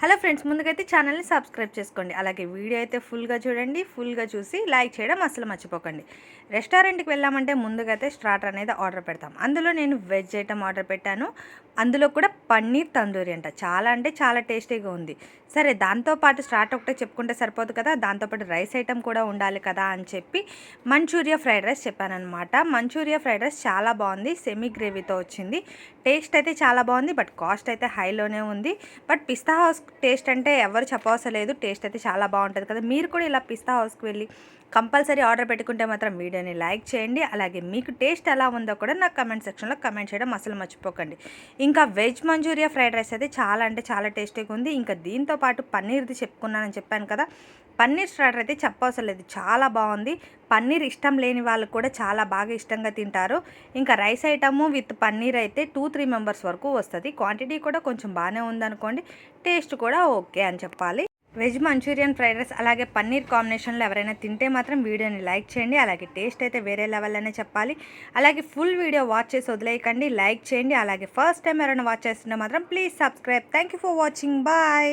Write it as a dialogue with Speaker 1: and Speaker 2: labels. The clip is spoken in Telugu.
Speaker 1: హలో ఫ్రెండ్స్, ముందుకైతే ఛానల్ని సబ్స్క్రైబ్ చేసుకోండి. అలాగే వీడియో అయితే ఫుల్గా చూడండి. ఫుల్గా చూసి లైక్ చేయడం అసలు మర్చిపోకండి. రెస్టారెంట్కి వెళ్ళామంటే ముందుగా అయితే స్టార్టర్ అనేది ఆర్డర్ పెడతాం. అందులో నేను వెజ్ ఐటమ్ ఆర్డర్ పెట్టాను. అందులో కూడా పన్నీర్ తందూరి అంట. చాలా అంటే చాలా టేస్టీగా ఉంది. సరే, దాంతోపాటు స్టార్టర్ ఒకటే చెప్పుకుంటే సరిపోదు కదా, దాంతోపాటు రైస్ ఐటమ్ కూడా ఉండాలి కదా అని చెప్పి మంచూరియా ఫ్రైడ్ రైస్ చెప్పానమాట. మంచూరియా ఫ్రైడ్ రైస్ చాలా బాగుంది. సెమీ గ్రేవీతో వచ్చింది. టేస్ట్ అయితే చాలా బాగుంది. బట్ కాస్ట్ అయితే హైలోనే ఉంది. బట్ పిస్తా హౌస్ టేస్ట్ అంటే ఎవరు చెప్పవసరం లేదు. టేస్ట్ అయితే చాలా బాగుంటుంది కదా. మీరు కూడా ఇలా పిస్తా హౌస్కి వెళ్ళి కంపల్సరీ ఆర్డర్ పెట్టుకుంటే మాత్రం వీడియోని లైక్ చేయండి. అలాగే మీకు టేస్ట్ ఎలా ఉందో కూడా నాకు కమెంట్ సెక్షన్లో కమెంట్ చేయడం అసలు మర్చిపోకండి. ఇంకా వెజ్ మంచూరియా ఫ్రైడ్ రైస్ అయితే చాలా అంటే చాలా టేస్టీగా ఉంది. ఇంకా దీంతో పాటు పన్నీర్ది చెప్పుకున్నానని చెప్పాను కదా, పన్నీర్ స్టార్టర్ అయితే చెప్పవసరం లేదు, చాలా బాగుంది. పన్నీర్ ఇష్టం లేని వాళ్ళు కూడా చాలా బాగా ఇష్టంగా తింటారు. ఇంకా రైస్ ఐటము విత్ పన్నీర్ అయితే 2-3 మెంబర్స్ వరకు వస్తుంది. క్వాంటిటీ కూడా కొంచెం బాగానే ఉందనుకోండి. టేస్ట్ కూడా ఓకే అని చెప్పాలి. వెజ్ మంచూరియన్ ఫ్రైడ్ రైస్ అలాగే పన్నీర్ కాంబినేషన్లో ఎవరైనా తింటే మాత్రం వీడియోని లైక్ చేయండి. అలాగే టేస్ట్ అయితే వేరే లెవెల్ అనే చెప్పాలి. అలాగే ఫుల్ వీడియో వాచ్ చేసి వదిలేయకండి, లైక్ చేయండి. అలాగే ఫస్ట్ టైం ఎవరైనా వాచ్ చేస్తుంటే మాత్రం please subscribe. Thank you for watching. Bye.